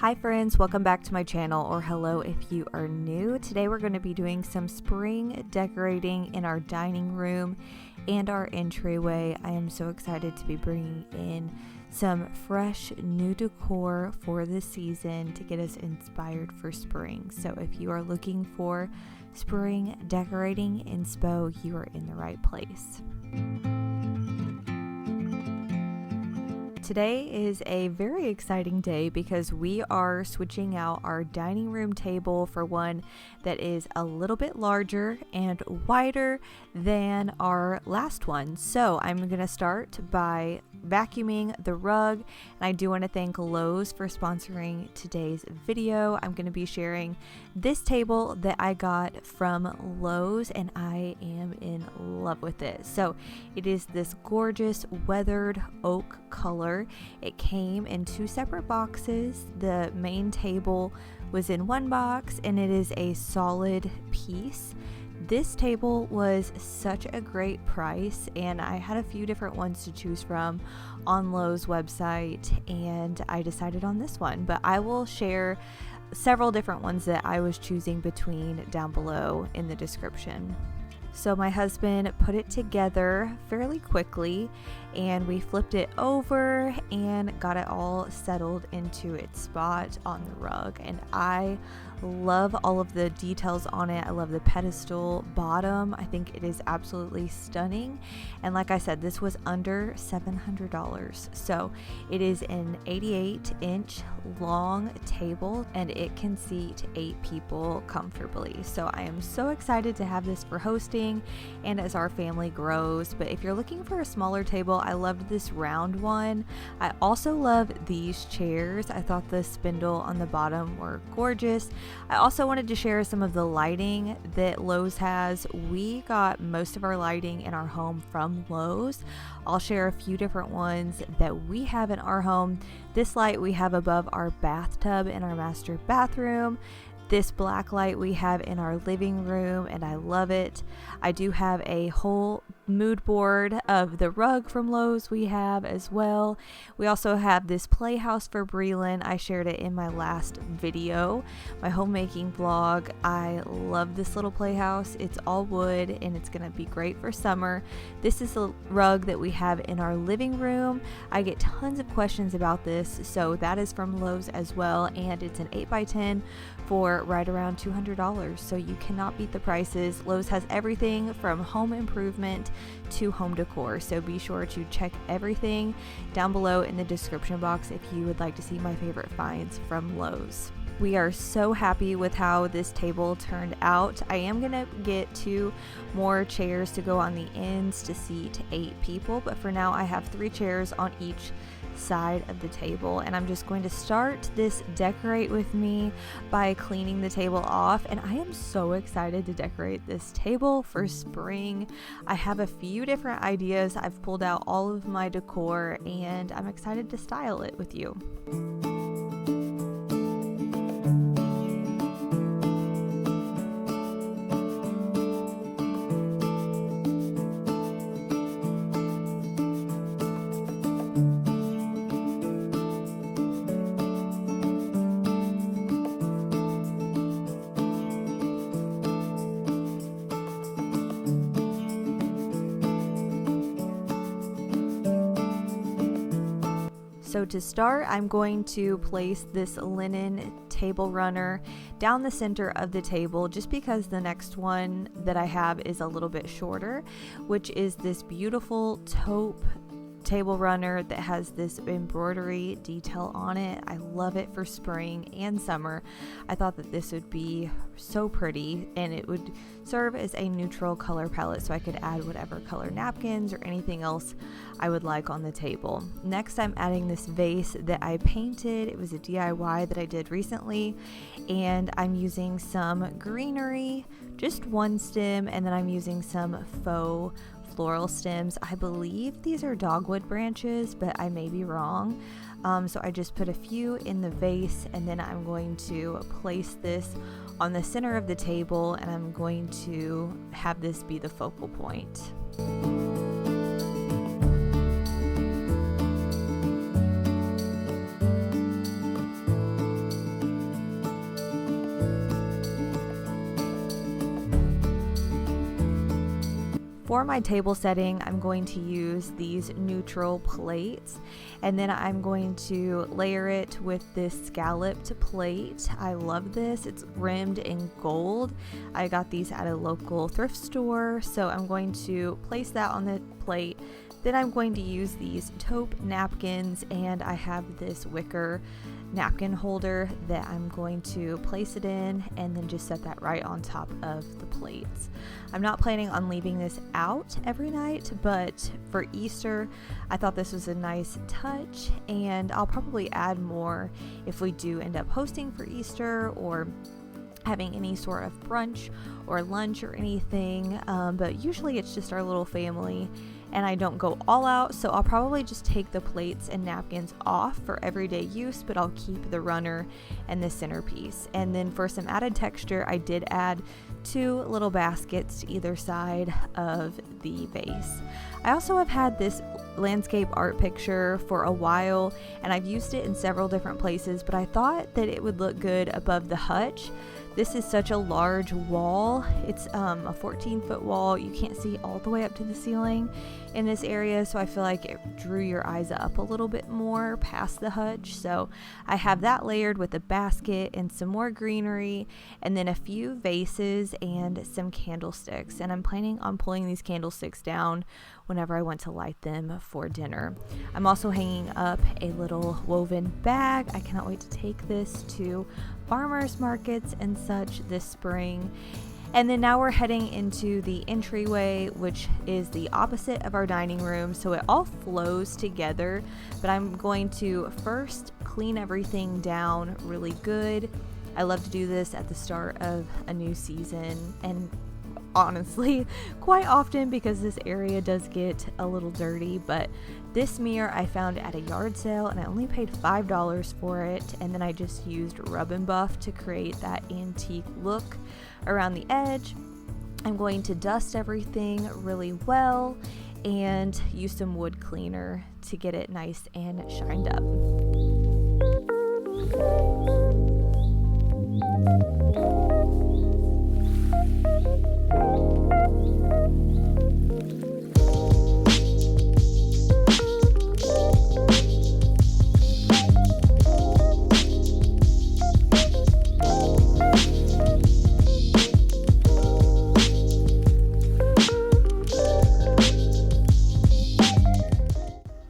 Hi friends, welcome back to my channel, or hello if you are new. Today we're going to be doing some spring decorating in our dining room and our entryway. I am so excited to be bringing in some fresh new decor for this season to get us inspired for spring. So if you are looking for spring decorating inspo, you are in the right place. Today is a very exciting day because we are switching out our dining room table for one that is a little bit larger and wider than our last one. So I'm going to start by vacuuming the rug, and I do want to thank Lowe's for sponsoring today's video. I'm going to be sharing this table that I got from Lowe's, and I am in love with it. So it is this gorgeous weathered oak color. It came in two separate boxes. The main table was in one box, and it is a solid piece. This table was such a great price, and I had a few different ones to choose from on Lowe's website, and I decided on this one. But I will share several different ones that I was choosing between down below in the description. So my husband put it together fairly quickly, and we flipped it over and got it all settled into its spot on the rug. And I love all of the details on it. I love the pedestal bottom. I think it is absolutely stunning. And like I said, this was under $700. So it is an 88-inch long table, and it can seat 8 people comfortably. So I am so excited to have this for hosting and as our family grows. But if you're looking for a smaller table, I loved this round one. I also love these chairs. I thought the spindle on the bottom were gorgeous. I also wanted to share some of the lighting that Lowe's has. We got most of our lighting in our home from Lowe's. I'll share a few different ones that we have in our home. This light we have above our bathtub in our master bathroom. This black light we have in our living room, and I love it. I do have a whole mood board of the rug from Lowe's we have as well. We also have this playhouse for Breland. I shared it in my last video, my homemaking vlog. I love this little playhouse. It's all wood, and it's going to be great for summer. This is a rug that we have in our living room. I get tons of questions about this, so that is from Lowe's as well, and it's an 8x10 for right around $200. So you cannot beat the prices. Lowe's has everything from home improvement to home decor, so be sure to check everything down below in the description box if you would like to see my favorite finds from Lowe's. We are so happy with how this table turned out. I am gonna get 2 more chairs to go on the ends to seat 8 people, but for now I have 3 chairs on each side of the table, and I'm just going to start this decorate with me by cleaning the table off. And I am so excited to decorate this table for spring. I have a few different ideas. I've pulled out all of my decor, and I'm excited to style it with you. So to start, I'm going to place this linen table runner down the center of the table, just because the next one that I have is a little bit shorter, which is this beautiful taupe table runner that has this embroidery detail on it. I love it for spring and summer. I thought that this would be so pretty, and it would serve as a neutral color palette, so I could add whatever color napkins or anything else I would like on the table. Next, I'm adding this vase that I painted. It was a DIY that I did recently, and I'm using some greenery, just one stem, and then I'm using some faux floral stems. I believe these are dogwood branches, but I may be wrong. So I just put a few in the vase, and then I'm going to place this on the center of the table, and I'm going to have this be the focal point. for my table setting, I'm going to use these neutral plates, and then I'm going to layer it with this scalloped plate. I love this. It's rimmed in gold. I got these at a local thrift store, so I'm going to place that on the plate. Then I'm going to use these taupe napkins, and I have this wicker napkin holder that I'm going to place it in and then just set that right on top of the plates. I'm not planning on leaving this out every night, but for Easter I thought this was a nice touch, and I'll probably add more if we do end up hosting for Easter or having any sort of brunch or lunch or anything, but usually it's just our little family and I don't go all out, so I'll probably just take the plates and napkins off for everyday use, but I'll keep the runner and the centerpiece. And then for some added texture, I did add 2 little baskets to either side of the vase. I also have had this landscape art picture for a while, and I've used it in several different places, but I thought that it would look good above the hutch. This is such a large wall. It's a 14-foot wall. You can't see all the way up to the ceiling in this area, so I feel like it drew your eyes up a little bit more past the hutch. So I have that layered with a basket and some more greenery, and then a few vases and some candlesticks. And I'm planning on pulling these candlesticks down whenever I want to light them for dinner. I'm also hanging up a little woven bag. I cannot wait to take this to farmers markets and such this spring. And then now we're heading into the entryway, which is the opposite of our dining room, so it all flows together. But I'm going to first clean everything down really good. I love to do this at the start of a new season, and honestly quite often because this area does get a little dirty. But this mirror I found at a yard sale, and I only paid $5 for it, and then I just used rub and buff to create that antique look around the edge. I'm going to dust everything really well and use some wood cleaner to get it nice and shined up.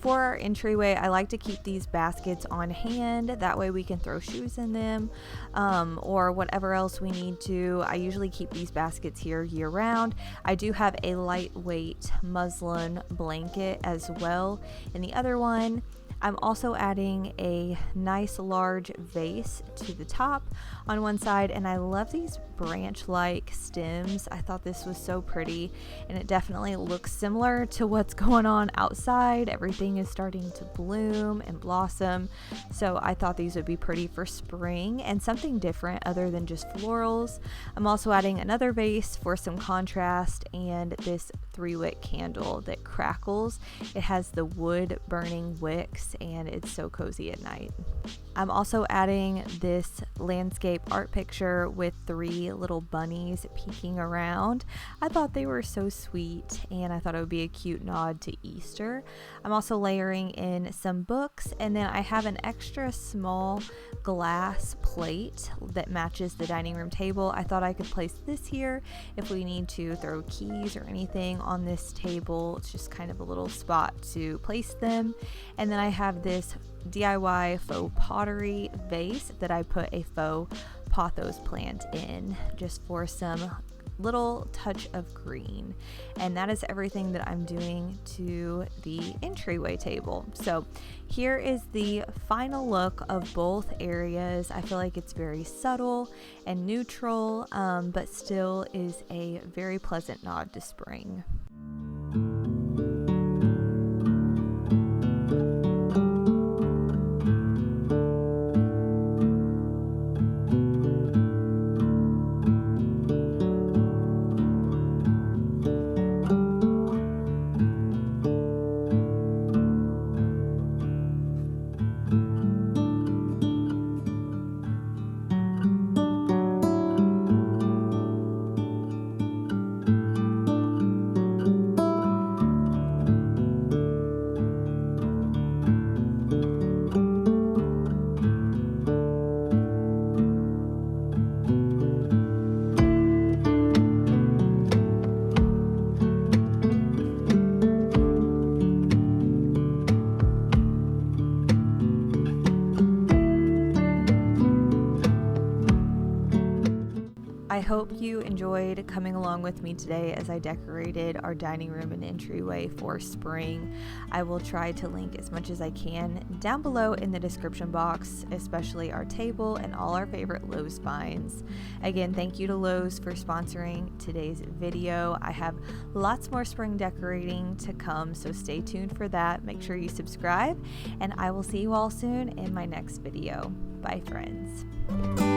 For our entryway, I like to keep these baskets on hand. That way we can throw shoes in them or whatever else we need to. I usually keep these baskets here year round. I do have a lightweight muslin blanket as well in the other one. I'm also adding a nice large vase to the top on one side, and I love these branch-like stems. I thought this was so pretty, and it definitely looks similar to what's going on outside. Everything is starting to bloom and blossom, so I thought these would be pretty for spring and something different other than just florals. I'm also adding another vase for some contrast and this 3-wick candle that crackles. It has the wood burning wicks, and it's so cozy at night. I'm also adding this landscape art picture with 3 little bunnies peeking around. I thought they were so sweet, and I thought it would be a cute nod to Easter. I'm also layering in some books, and then I have an extra small glass plate that matches the dining room table. I thought I could place this here if we need to throw keys or anything on this table. It's just kind of a little spot to place them. And then I have this DIY faux pottery vase that I put a faux pothos plant in just for some little touch of green. And that is everything that I'm doing to the entryway table. So here is the final look of both areas. I feel like it's very subtle and neutral, but still is a very pleasant nod to spring. I hope you enjoyed coming along with me today as I decorated our dining room and entryway for spring. I will try to link as much as I can down below in the description box, especially our table and all our favorite Lowe's finds. Again, thank you to Lowe's for sponsoring today's video. I have lots more spring decorating to come, so stay tuned for that. Make sure you subscribe, and I will see you all soon in my next video. Bye, friends.